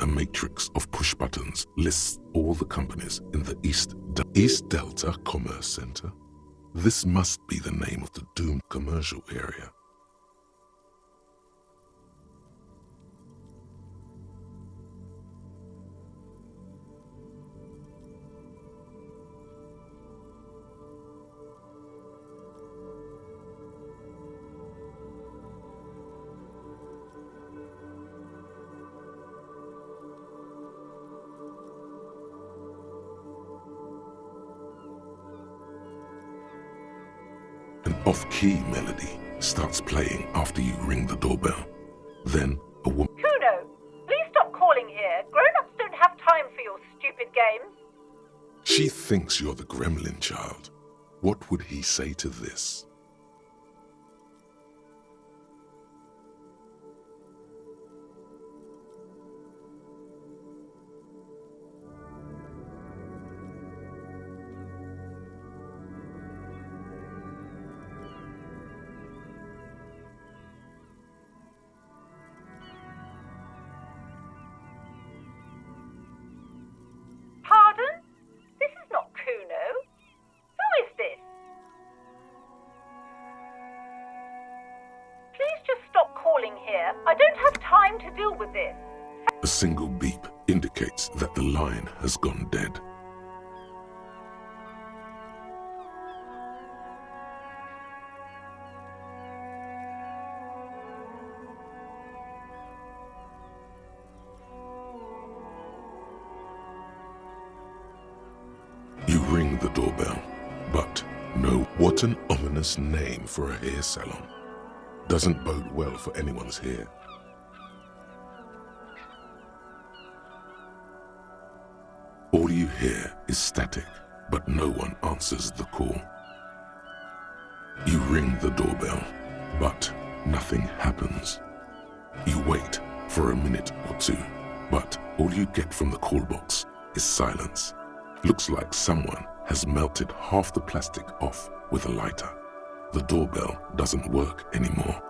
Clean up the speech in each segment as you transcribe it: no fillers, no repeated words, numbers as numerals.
A matrix of push buttons lists all the companies in the East Delta Commerce Center. This must be the name of the doomed commercial area. An off-key melody starts playing after you ring the doorbell. Then a woman... Kuno, please stop calling here. Grown-ups don't have time for your stupid games. She thinks you're the gremlin child. What would he say to this? Pardon? This is not Kuno. Who is this? Please just stop calling here. I don't have time to deal with this. A single beep indicates that the line has gone dead. You ring the doorbell, but no, what an ominous name for a hair salon. Doesn't bode well for anyone's hair. All you hear is static, but no one answers the call. You ring the doorbell, but nothing happens. You wait for a minute or two, but all you get from the call box is silence. Looks like someone has melted half the plastic off with a lighter. The doorbell doesn't work anymore.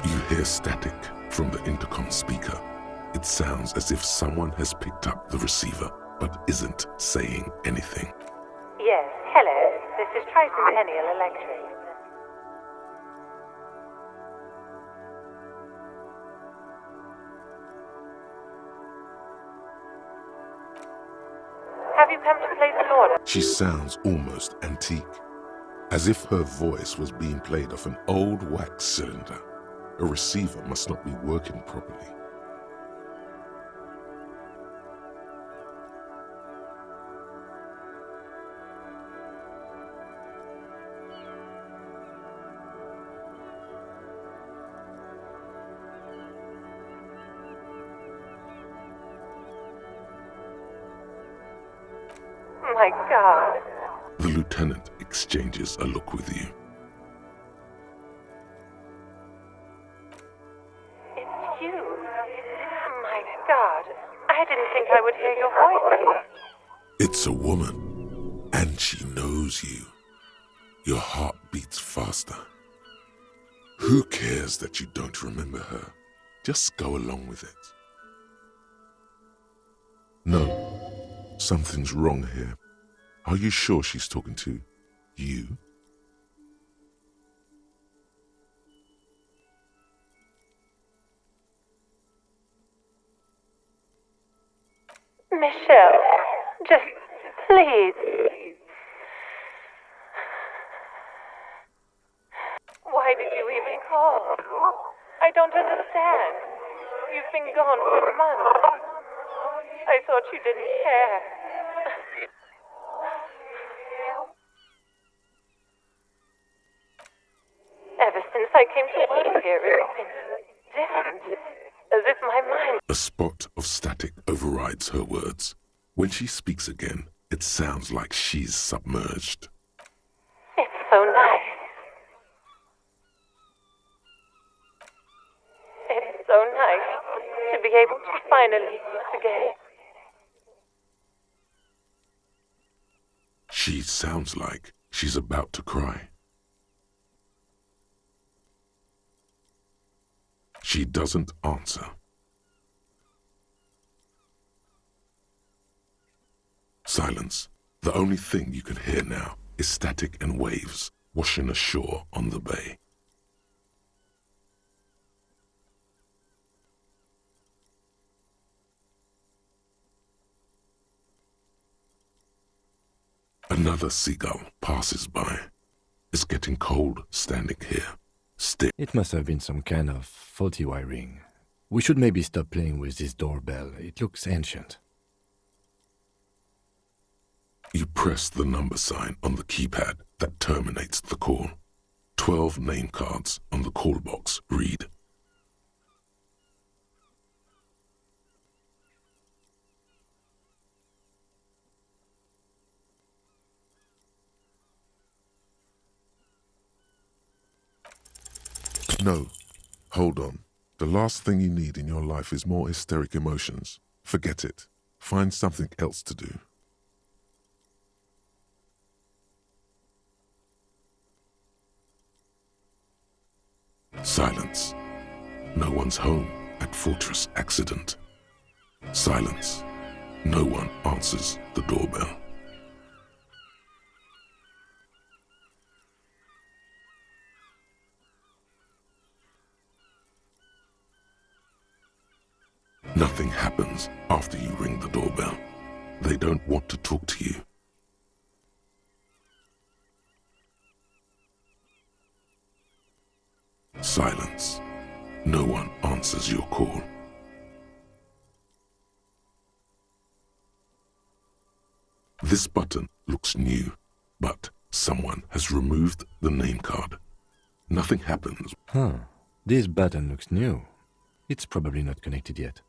You hear static from the intercom speaker. It sounds as if someone has picked up the receiver but isn't saying anything. Yes, hello. This is Tricentennial Electric. Have you come to place an order? She sounds almost antique, as if her voice was being played off an old wax cylinder. A receiver must not be working properly. My God. The lieutenant exchanges a look with you. It's you. My God. I didn't think I would hear your voice. It's a woman, and she knows you. Your heart beats faster. Who cares that you don't remember her? Just go along with it. No, something's wrong here. Are you sure she's talking to you? Michelle, just please. Why did you even call? I don't understand. You've been gone for months. I thought you didn't care. Ever since I came to work here, it's been different. As if my mind... A spot of static overrides her words. When she speaks again, it sounds like she's submerged. It's so nice. It's so nice to be able to finally meet again. She sounds like she's about to cry. She doesn't answer. Silence. The only thing you can hear now is static and waves washing ashore on the bay. Another seagull passes by. It's getting cold standing here. Still. It must have been some kind of faulty wiring. We should maybe stop playing with this doorbell. It looks ancient. You press the number sign on the keypad that terminates the call. 12 name cards on the call box read. No. Hold on. The last thing you need in your life is more hysteric emotions. Forget it. Find something else to do. Silence. No one's home at Fortress Accident. Silence. No one answers the doorbell. Nothing happens after you ring the doorbell. They don't want to talk to you. Silence. No one answers your call. This button looks new, but someone has removed the name card. Nothing happens. This button looks new. It's probably not connected yet.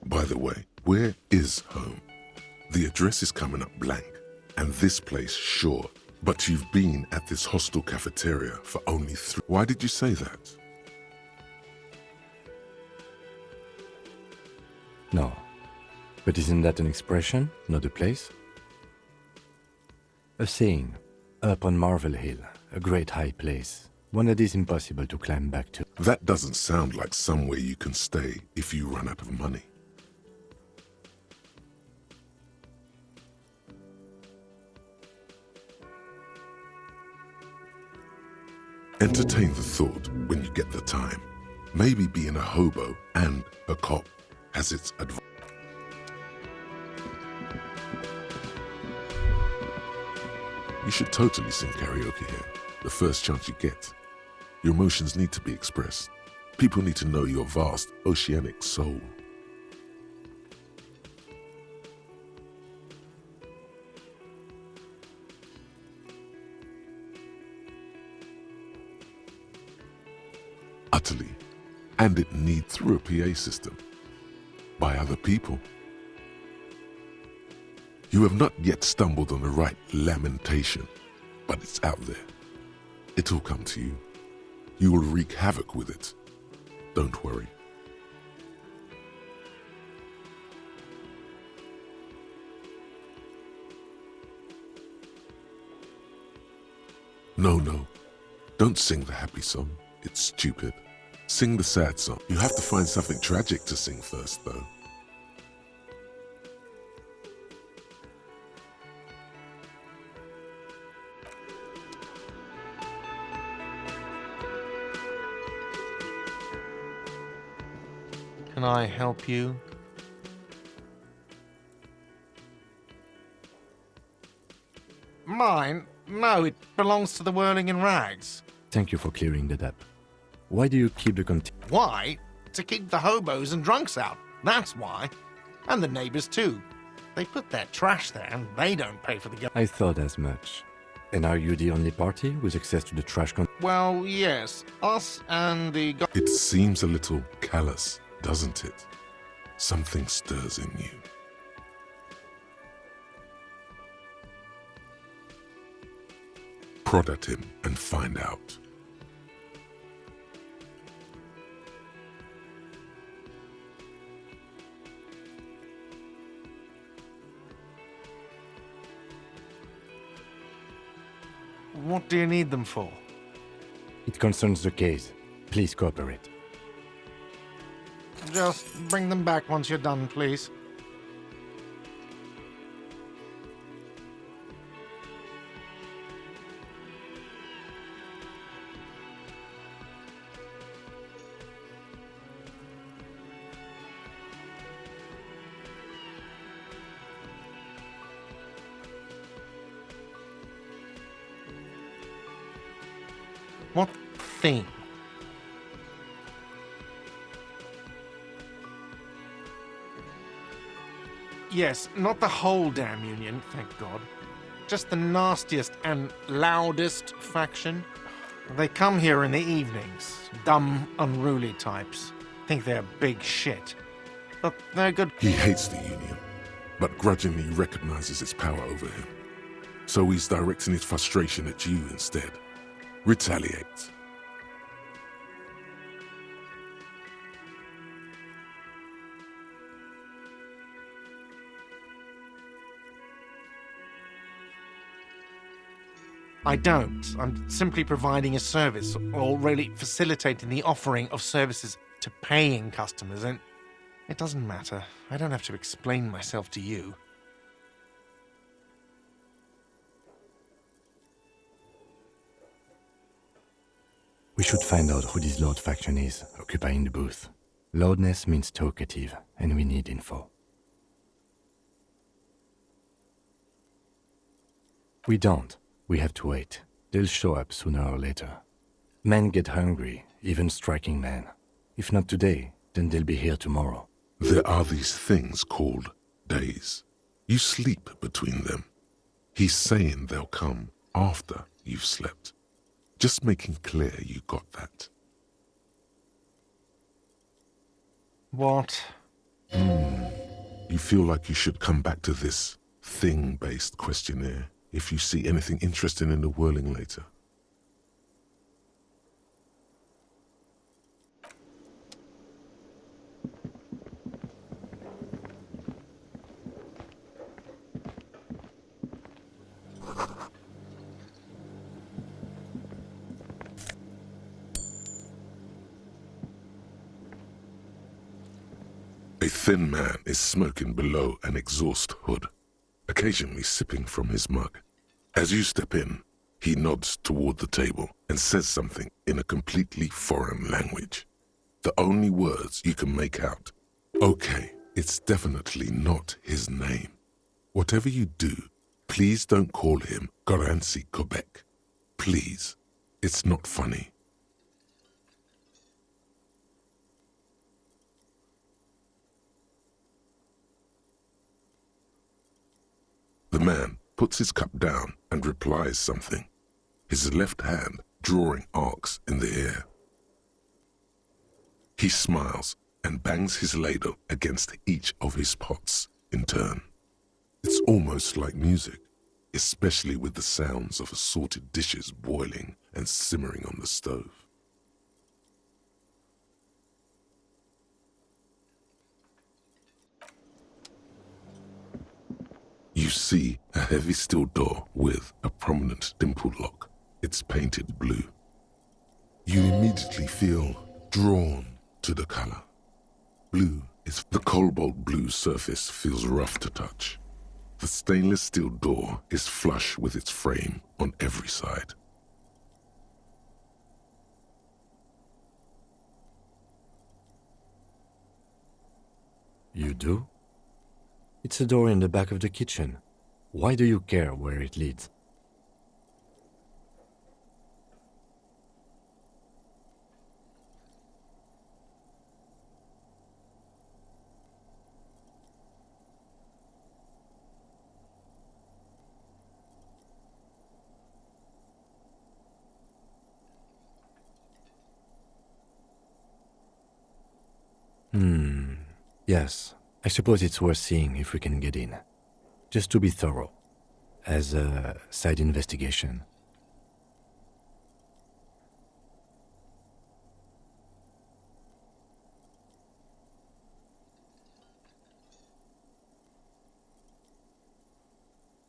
By the way, where is home? The address is coming up blank, and this place sure. But you've been at this hostel cafeteria for only 3. Why did you say that? No. But isn't that an expression, not a place? A saying, up on Marvel Hill, a great high place, one that is impossible to climb back to. That doesn't sound like somewhere you can stay if you run out of money. Entertain the thought when you get the time. Maybe being a hobo and a cop has its advantage. You should totally sing karaoke here, the first chance you get. Your emotions need to be expressed. People need to know your vast, oceanic soul. Utterly. And it needs through a PA system. By other people. You have not yet stumbled on the right lamentation, but it's out there. It'll come to you. You will wreak havoc with it. Don't worry. No. Don't sing the happy song. It's stupid. Sing the sad song. You have to find something tragic to sing first, though. Can I help you? Mine? No, it belongs to the Whirling in Rags. Thank you for clearing that up. Why do you keep the Why? To keep the hobos and drunks out. That's why. And the neighbors too. They put their trash there and they don't pay for the I thought as much. And are you the only party with access to the trash Well, yes. Us and the It seems a little callous, doesn't it? something stirs in you. Prod at him and find out. What do you need them for? It concerns the case. Please cooperate. Just bring them back once you're done, please. What thing? Yes, not the whole damn Union, thank God. Just the nastiest and loudest faction. They come here in the evenings. Dumb, unruly types. Think they're big shit. But they're good. He hates the Union, but grudgingly recognizes its power over him. So he's directing his frustration at you instead. Retaliate. I don't. I'm simply providing a service, or really facilitating the offering of services to paying customers, and it doesn't matter. I don't have to explain myself to you. We should find out who this Lord faction is, occupying the booth. Loudness means talkative, and we need info. We don't. We have to wait. They'll show up sooner or later. Men get hungry, even striking men. If not today, then they'll be here tomorrow. There are these things called days. You sleep between them. He's saying they'll come after you've slept. Just making clear you got that. What? You feel like you should come back to this thing-based questionnaire if you see anything interesting in the whirling later. A thin man is smoking below an exhaust hood, occasionally sipping from his mug. As you step in, he nods toward the table and says something in a completely foreign language. The only words you can make out. Okay, it's definitely not his name. Whatever you do, please don't call him Goranci Quebec. Please. It's not funny. The man puts his cup down and replies something, his left hand drawing arcs in the air. He smiles and bangs his ladle against each of his pots in turn. It's almost like music, especially with the sounds of assorted dishes boiling and simmering on the stove. You see a heavy steel door with a prominent dimple lock. It's painted blue. You immediately feel drawn to the color. Blue is the cobalt blue surface feels rough to touch. The stainless steel door is flush with its frame on every side. You do? It's a door in the back of the kitchen. Why do you care where it leads? Yes, I suppose it's worth seeing if we can get in. Just to be thorough, as a side investigation.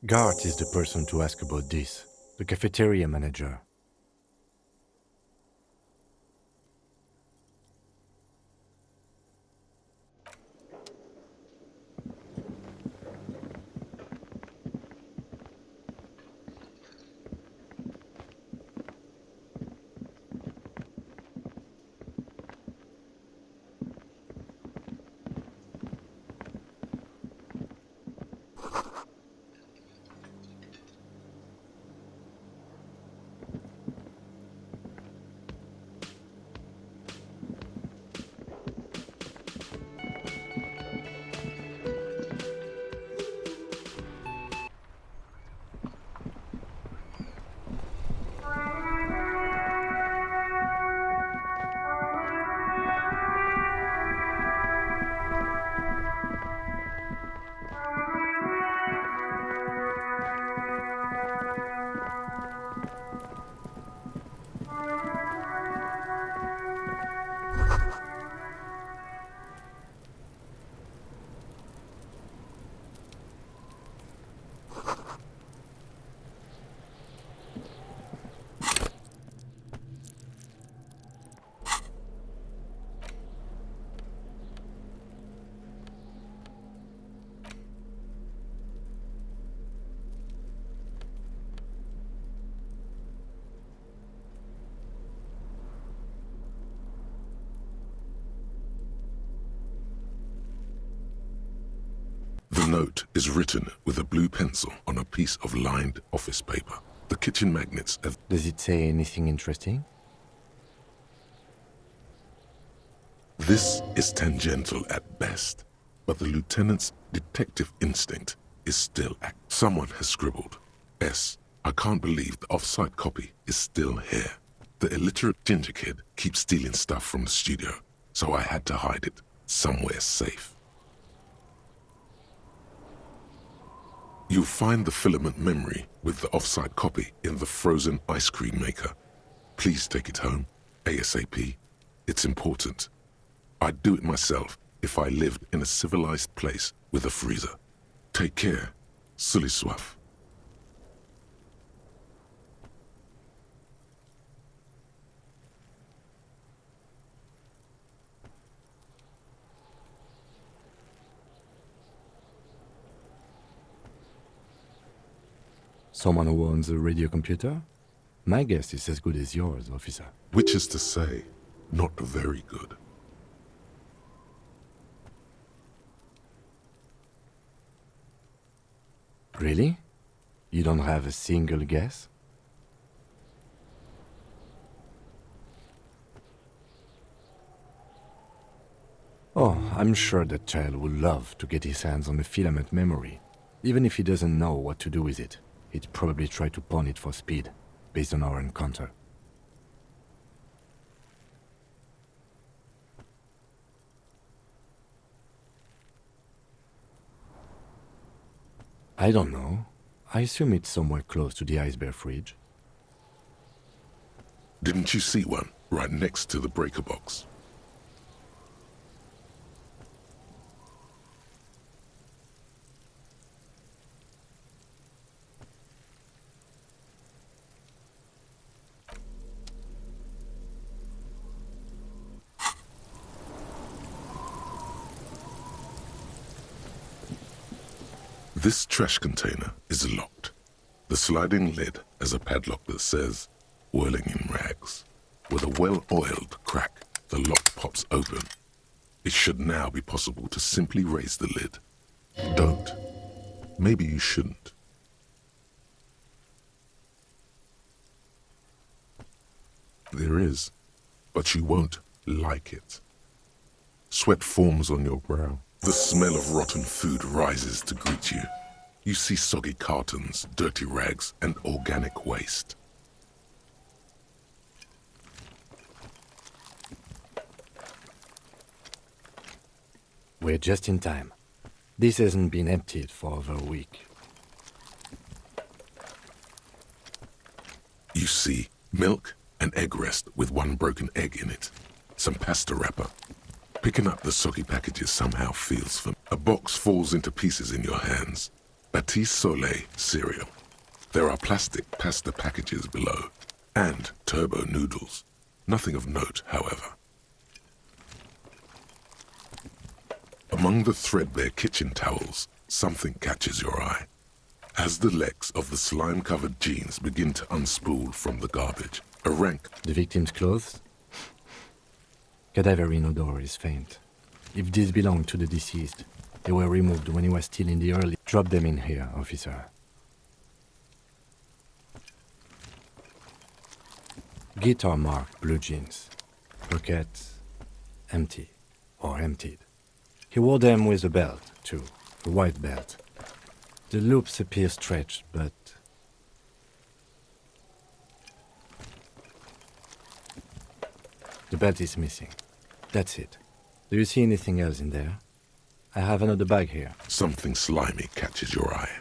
Gart is the person to ask about this, the cafeteria manager. The note is written with a blue pencil on a piece of lined office paper. The kitchen magnets have... Does it say anything interesting? This is tangential at best, but the lieutenant's detective instinct is still active. Someone has scribbled, S. I can't believe the off-site copy is still here. The illiterate ginger kid keeps stealing stuff from the studio, so I had to hide it somewhere safe. You'll find the filament memory with the off-site copy in the frozen ice cream maker. Please take it home, ASAP. It's important. I'd do it myself if I lived in a civilized place with a freezer. Take care. Sully Swaff. Someone who owns a radio computer? My guess is as good as yours, officer. Which is to say, not very good. Really? You don't have a single guess? Oh, I'm sure that child would love to get his hands on a filament memory. Even if he doesn't know what to do with it, he'd probably try to pawn it for speed, based on our encounter. I don't know. I assume it's somewhere close to the ice bear fridge. Didn't you see one right next to the breaker box? This trash container is locked. The sliding lid has a padlock that says, whirling in rags. With a well-oiled crack, the lock pops open. It should now be possible to simply raise the lid. Don't. Maybe you shouldn't. There is, but you won't like it. Sweat forms on your brow. The smell of rotten food rises to greet you. You see soggy cartons, dirty rags, and organic waste. We're just in time. This hasn't been emptied for over a week. You see milk, an egg rest with one broken egg in it, some pasta wrapper. Picking up the soggy packages somehow feels familiar. A box falls into pieces in your hands. Batiste Soleil cereal. There are plastic pasta packages below, and turbo noodles. Nothing of note, however. Among the threadbare kitchen towels, something catches your eye. As the legs of the slime-covered jeans begin to unspool from the garbage, a rank... The victim's clothes? Cadaverine odor is faint. If these belong to the deceased, they were removed when he was still in the early... Drop them in here, officer. Guitar-marked blue jeans. Pockets empty or emptied. He wore them with a belt, too, a white belt. The loops appear stretched, but... The belt is missing. That's it. Do you see anything else in there? I have another bag here. Something slimy catches your eye.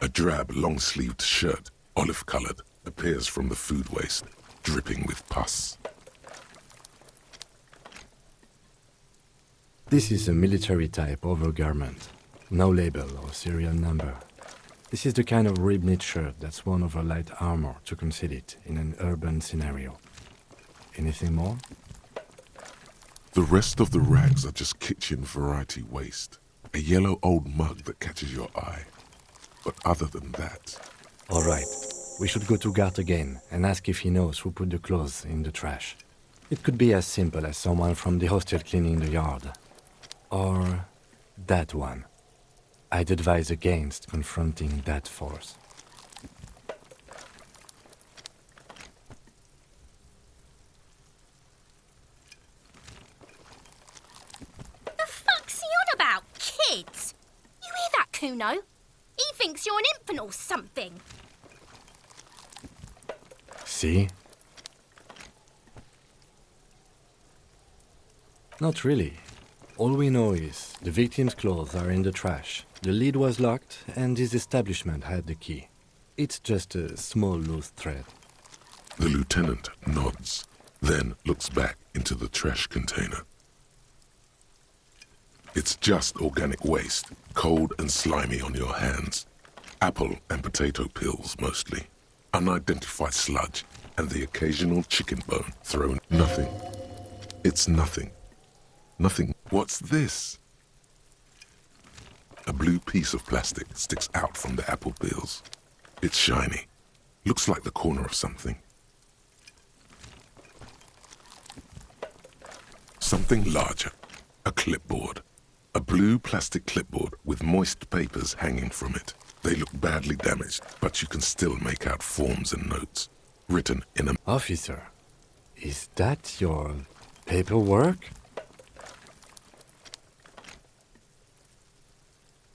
A drab, long-sleeved shirt, olive-colored, appears from the food waste, dripping with pus. This is a military-type overgarment. No label or serial number. This is the kind of rib-knit shirt that's worn over light armor to conceal it in an urban scenario. Anything more? The rest of the rags are just kitchen variety waste. A yellow old mug that catches your eye. But other than that... All right. We should go to Gart again and ask if he knows who put the clothes in the trash. It could be as simple as someone from the hostel cleaning the yard. Or that one. I'd advise against confronting that force. The fuck's he on about, kids? You hear that, Kuno? He thinks you're an infant or something. See? Not really. All we know is the victim's clothes are in the trash. The lid was locked, and his establishment had the key. It's just a small loose thread. The lieutenant nods, then looks back into the trash container. It's just organic waste, cold and slimy on your hands. Apple and potato peels, mostly. Unidentified sludge, and the occasional chicken bone thrown. Nothing. It's nothing. Nothing. What's this? A blue piece of plastic sticks out from the apple peels. It's shiny. Looks like the corner of something. Something larger. A clipboard. A blue plastic clipboard with moist papers hanging from it. They look badly damaged, but you can still make out forms and notes. Written in a... Officer, is that your paperwork?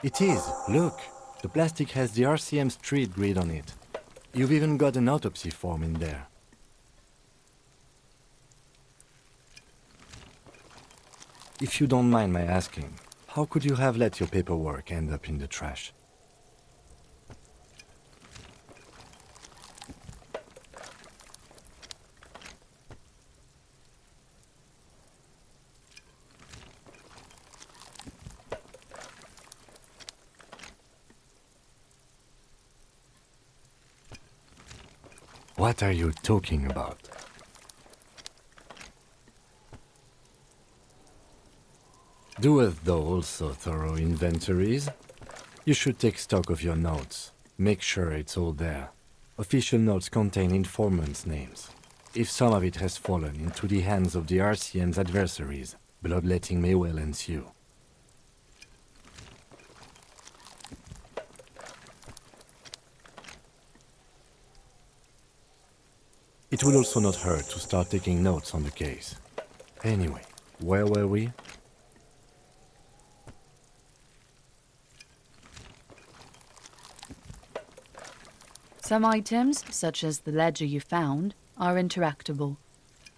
It is. Look. The plastic has the RCM street grid on it. You've even got an autopsy form in there. If you don't mind my asking, how could you have let your paperwork end up in the trash? What are you talking about? Doeth thou also thorough inventories? You should take stock of your notes. Make sure it's all there. Official notes contain informants' names. If some of it has fallen into the hands of the RCM's adversaries, bloodletting may well ensue. It will also not hurt to start taking notes on the case. Anyway, where were we? Some items, such as the ledger you found, are interactable.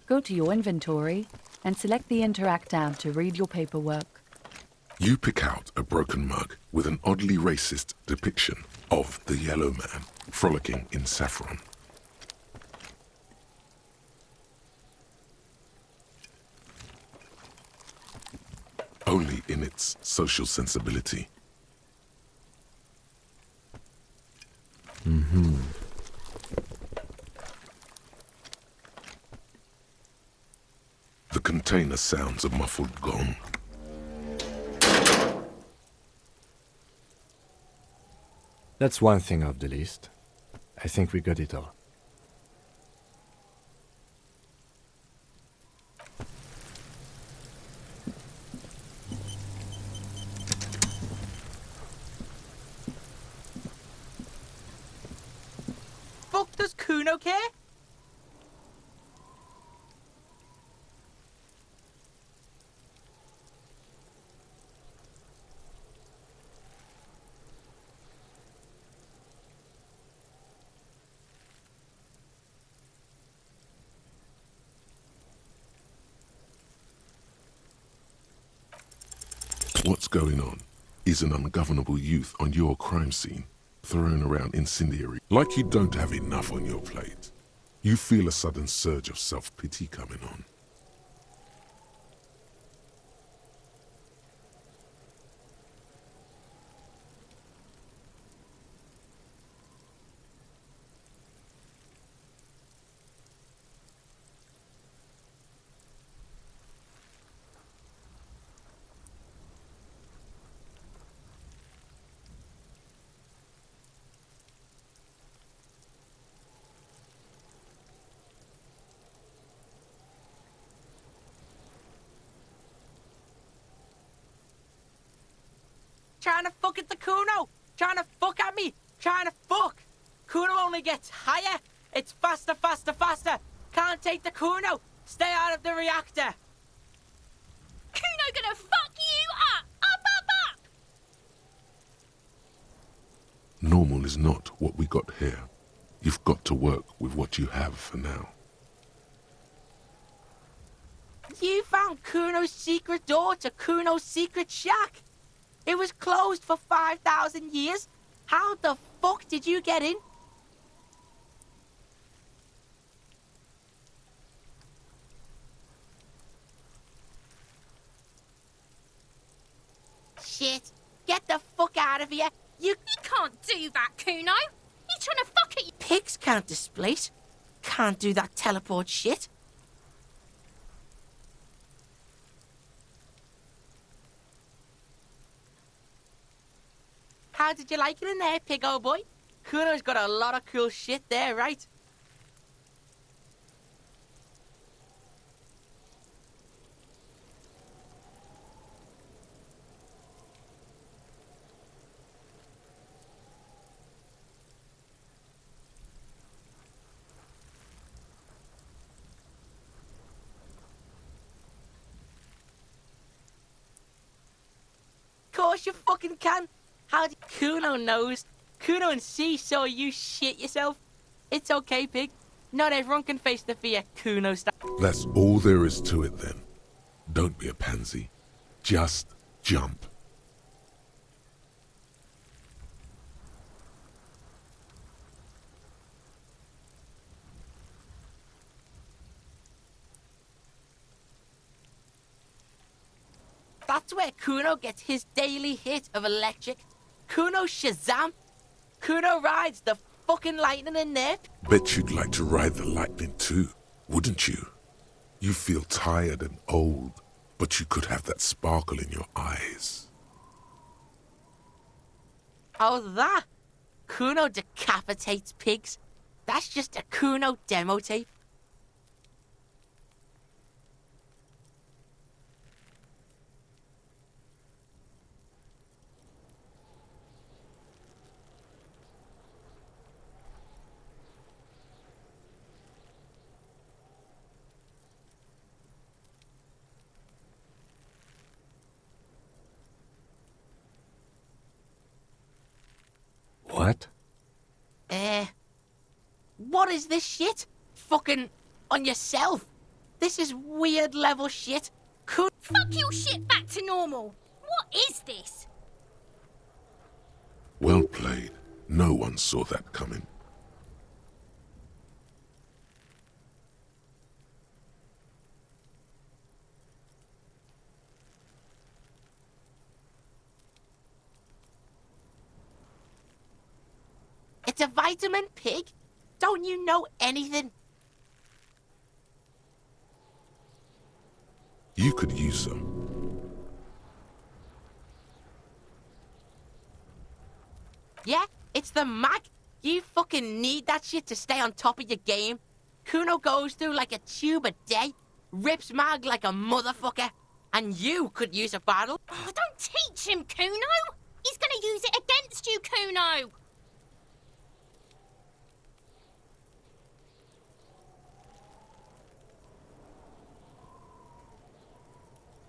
Go to your inventory and select the Interact tab to read your paperwork. You pick out a broken mug with an oddly racist depiction of the yellow man frolicking in saffron. Only in its social sensibility. The container sounds a muffled gong. That's one thing off the list. I think we got it all. Fuck does Kuno care? What's going on? Is an ungovernable youth on your crime scene, throwing around incendiary like you don't have enough on your plate. You feel a sudden surge of self-pity coming on. Trying to fuck at the Kuno! Trying to fuck at me! Trying to fuck! Kuno only gets higher! It's faster, faster, faster! Can't take the Kuno! Stay out of the reactor! Kuno gonna fuck you up! Up, up, up! Normal is not what we got here. You've got to work with what you have for now. You found Kuno's secret door to Kuno's secret shack! It was closed for 5,000 years! How the fuck did you get in? Shit! Get the fuck out of here! You can't do that, Kuno! You're trying to fuck at you. pigs can't displace. Can't do that teleport shit. How did you like it in there, pig old boy? Kuno's got a lot of cool shit there, right? Course you fucking can. How do Kuno knows? Kuno and C saw you shit yourself. It's okay, pig. Not everyone can face the fear Kuno style. That's all there is to it then. Don't be a pansy. Just jump. That's where Kuno gets his daily hit of electric. Kuno Shazam. Kuno rides the fucking lightning in there. Bet you'd like to ride the lightning too, wouldn't you? You feel tired and old, but you could have that sparkle in your eyes. Oh, that? Kuno decapitates pigs. That's just a Kuno demo tape. What? What is this shit? Fucking on yourself. This is weird level shit. Kuno... Fuck your shit back to normal. What is this? Well played. No one saw that coming. It's a vitamin, pig? Don't you know anything? You could use some. Yeah, it's the mag. You fucking need that shit to stay on top of your game. Kuno goes through like a tube a day, rips mag like a motherfucker, and you could use a bottle. Oh, don't teach him, Kuno. He's gonna use it against you, Kuno.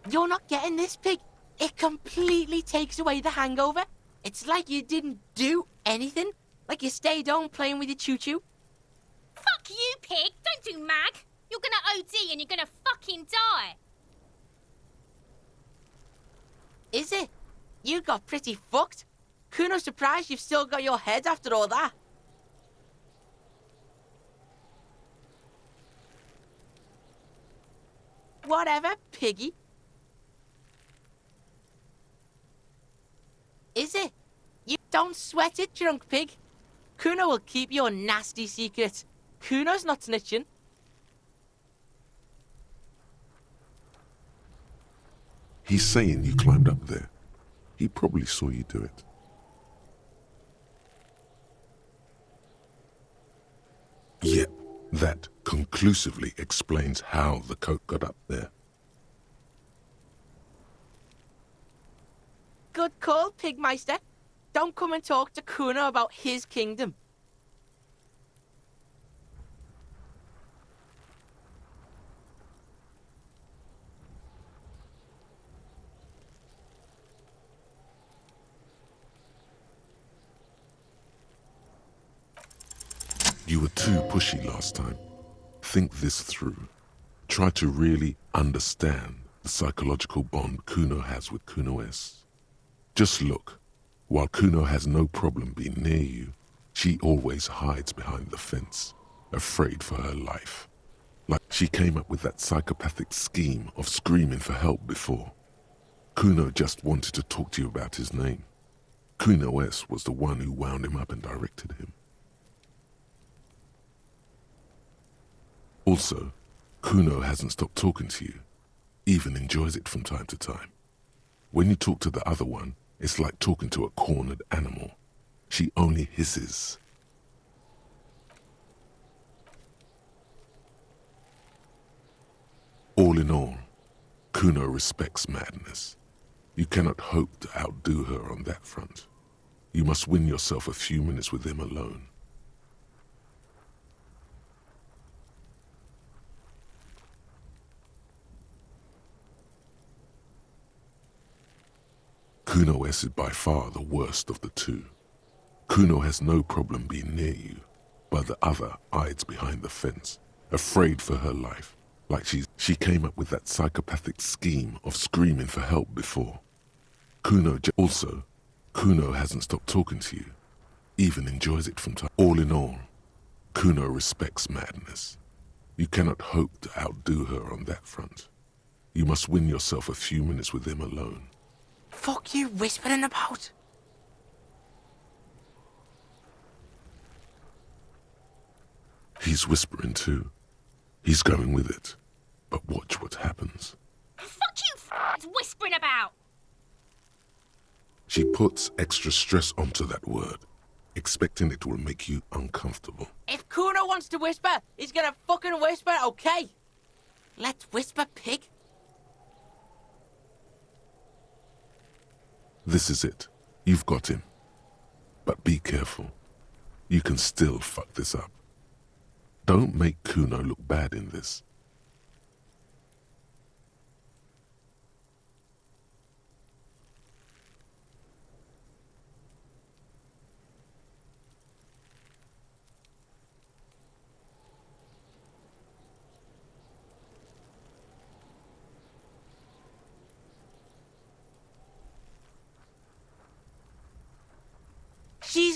You're not getting this, pig. It completely takes away the hangover. It's like you didn't do anything. Like you stayed home playing with your choo-choo. Fuck you, pig. Don't do mag. You're gonna OD and you're gonna fucking die. Is it? You got pretty fucked. Kuno's surprised you've still got your head after all that. Whatever, piggy. Is it? You don't sweat it, drunk pig. Kuno will keep your nasty secret. Kuno's not snitching. He's saying you climbed up there. He probably saw you do it. Yep, that conclusively explains how the coke got up there. Good call, Pigmeister. Don't come and talk to Kuno about his kingdom. You were too pushy last time. Think this through. Try to really understand the psychological bond Kuno has with Kuno S. Just look. While Kuno has no problem being near you, she always hides behind the fence, afraid for her life. Like she came up with that psychopathic scheme of screaming for help before. Kuno just wanted to talk to you about his name. Kuno S was the one who wound him up and directed him. Also, Kuno hasn't stopped talking to you, even enjoys it from time to time. When you talk to the other one, it's like talking to a cornered animal. She only hisses. All in all, Kuno respects madness. You cannot hope to outdo her on that front. You must win yourself a few minutes with him alone. Kuno S is by far the worst of the two. Kuno has no problem being near you, but the other hides behind the fence, afraid for her life, like she came up with that psychopathic scheme of screaming for help before. Also, Kuno hasn't stopped talking to you, even enjoys it from time. All in all, Kuno respects madness. You cannot hope to outdo her on that front. You must win yourself a few minutes with him alone. Fuck you whispering about? He's whispering too. He's going with it. But watch what happens. Fuck you whispering about. She puts extra stress onto that word, expecting it will make you uncomfortable. If Kuno wants to whisper, he's gonna fucking whisper, okay? Let's whisper, pig. This is it. You've got him. But be careful. You can still fuck this up. Don't make Kuno look bad in this.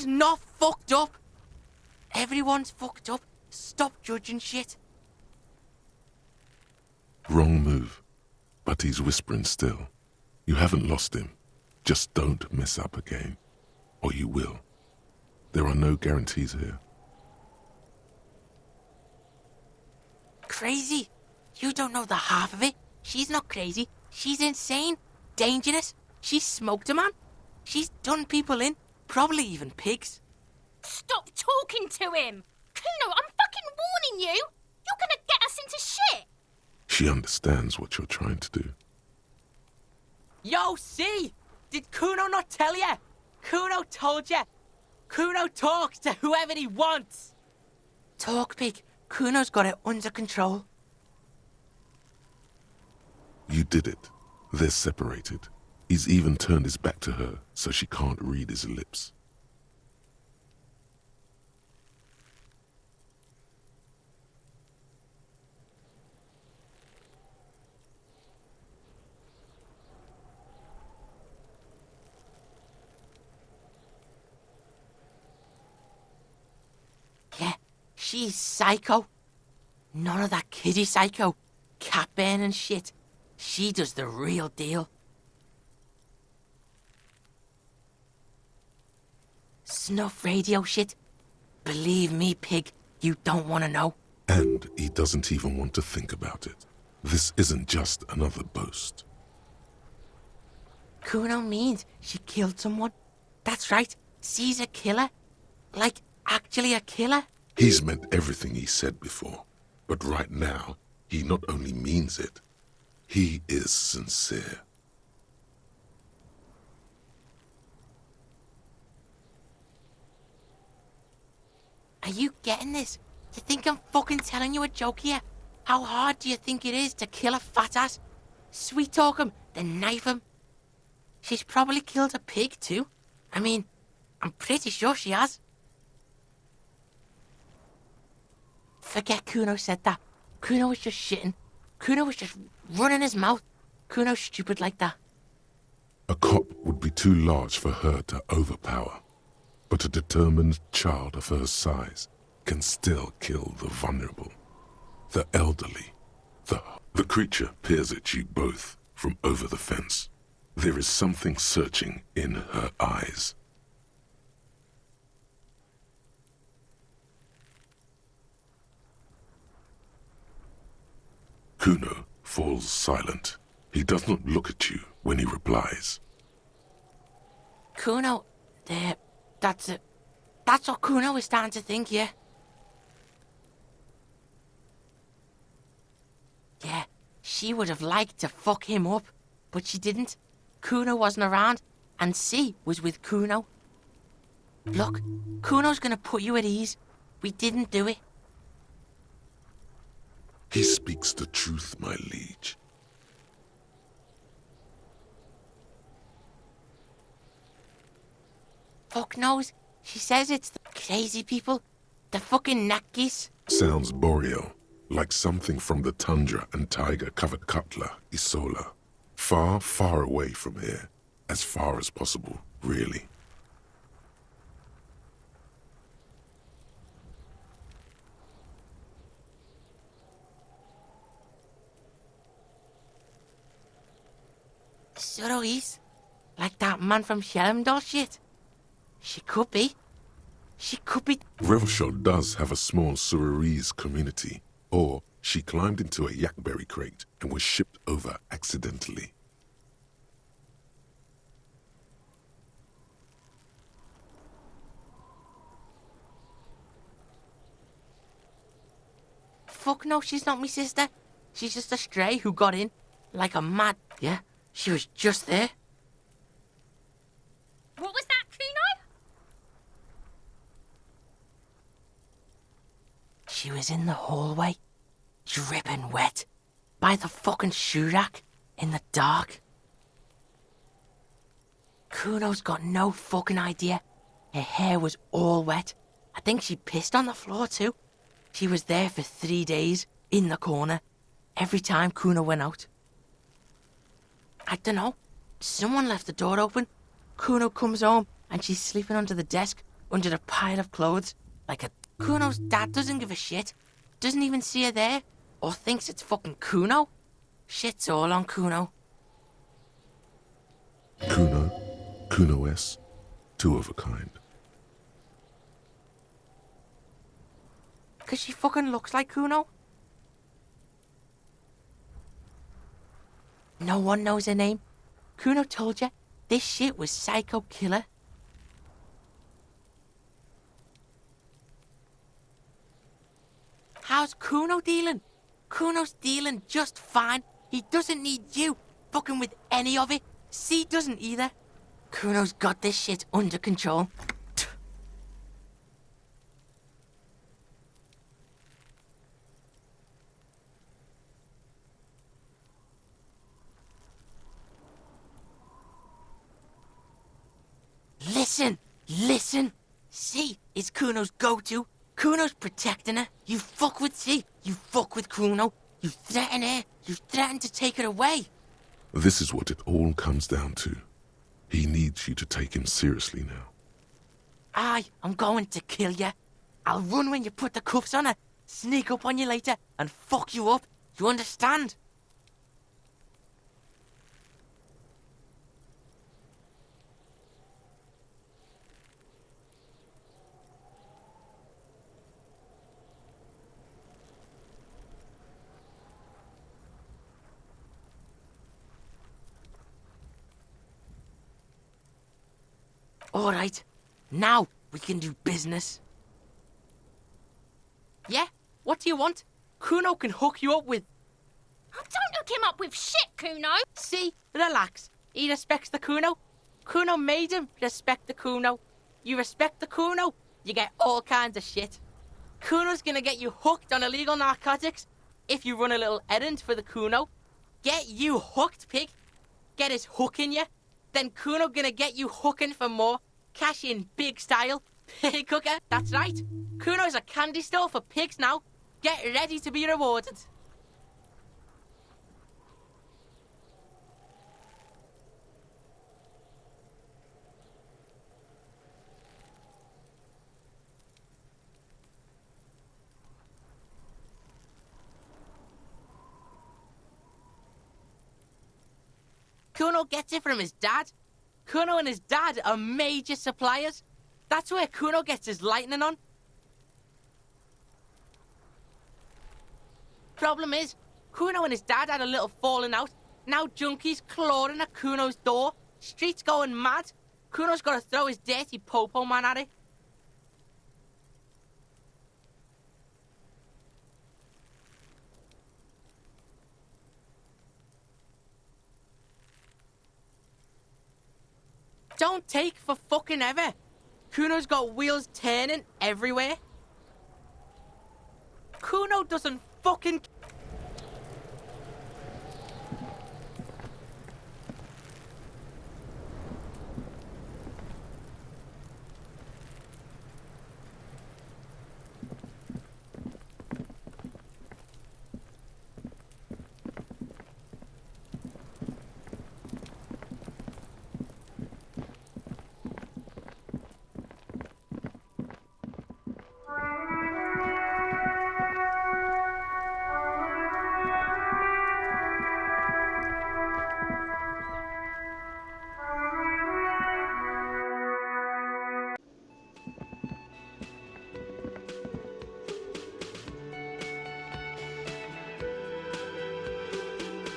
She's not fucked up. Everyone's fucked up. Stop judging shit. Wrong move. But he's whispering still. You haven't lost him. Just don't mess up again. Or you will. There are no guarantees here. Crazy? You don't know the half of it. She's not crazy. She's insane. Dangerous. She's smoked a man. She's done people in. Probably even pigs. Stop talking to him! Kuno, I'm fucking warning you! You're gonna get us into shit! She understands what you're trying to do. Yo, see? Did Kuno not tell you? Kuno told you. Kuno talks to whoever he wants. Talk, pig. Kuno's got it under control. You did it. They're separated. He's even turned his back to her, so she can't read his lips. Yeah, she's psycho. None of that kiddie psycho. Cat burning shit. She does the real deal. Snuff radio shit. Believe me, pig, you don't want to know. And he doesn't even want to think about it. This isn't just another boast. Kuno means she killed someone. That's right, she's a killer. Like, actually a killer. He's meant everything he said before. But right now, he not only means it, he is sincere. Are you getting this? You think I'm fucking telling you a joke here? How hard do you think it is to kill a fat ass? Sweet talk him, then knife him. She's probably killed a pig too. I mean, I'm pretty sure she has. Forget Kuno said that. Kuno was just shitting. Kuno was just running his mouth. Kuno's stupid like that. A cop would be too large for her to overpower. But a determined child of her size can still kill the vulnerable, the elderly. The creature peers at you both from over the fence. There is something searching in her eyes. Kuno falls silent. He does not look at you when he replies. Kuno, there, that's it. That's what Kuno is starting to think, yeah? Yeah, she would have liked to fuck him up, but she didn't. Kuno wasn't around, and C was with Kuno. Look, Kuno's gonna put you at ease. We didn't do it. He speaks the truth, my liege. Fuck knows. She says it's the crazy people. The fucking nakis. Sounds boreal, like something from the tundra and tiger-covered cutler, Isola. Far, far away from here. As far as possible, really. Surois? Like that man from Shelmdall shit? She could be. She could be. Revelshot does have a small Suroese community, or she climbed into a yakberry crate and was shipped over accidentally. Fuck no, she's not me sister. She's just a stray who got in. Like a mad... Yeah, she was just there. What was that, Kuno? She was in the hallway, dripping wet, by the fucking shoe rack, in the dark. Kuno's got no fucking idea. Her hair was all wet. I think she pissed on the floor too. She was there for 3 days, in the corner, every time Kuno went out. I dunno. Someone left the door open. Kuno comes home and she's sleeping under the desk under the pile of clothes. Like a Kuno's dad doesn't give a shit. Doesn't even see her there. Or thinks it's fucking Kuno. Shit's all on Kuno. Kuno, Kuno S, two of a kind. 'Cause she fucking looks like Kuno. No one knows her name. Kuno told you this shit was Psycho Killer. How's Kuno dealing? Kuno's dealing just fine. He doesn't need you fucking with any of it. C doesn't either. Kuno's got this shit under control. Listen. C is Kuno's go-to. Kuno's protecting her. You fuck with C, you fuck with Kuno. You threaten her. You threaten to take her away. This is what it all comes down to. He needs you to take him seriously now. I'm going to kill you. I'll run when you put the cuffs on her, sneak up on you later, and fuck you up. You understand? All right, now we can do business. Yeah? What do you want? Kuno can hook you up with... Oh, don't hook him up with shit, Kuno. See? Relax. He respects the Kuno. Kuno made him respect the Kuno. You respect the Kuno, you get all kinds of shit. Kuno's gonna get you hooked on illegal narcotics if you run a little errand for the Kuno. Get you hooked, pig. Get his hook in you. Then Kuno gonna get you hooking for more. Cash in big style. Pig hooker, that's right. Kuno's a candy store for pigs now. Get ready to be rewarded. Kuno gets it from his dad. Kuno and his dad are major suppliers. That's where Kuno gets his lightning on. Problem is, Kuno and his dad had a little falling out. Now junkies clawing at Kuno's door. Streets going mad. Kuno's got to throw his dirty popo man at it. Don't take for fucking ever. Kuno's got wheels turning everywhere. Kuno doesn't fucking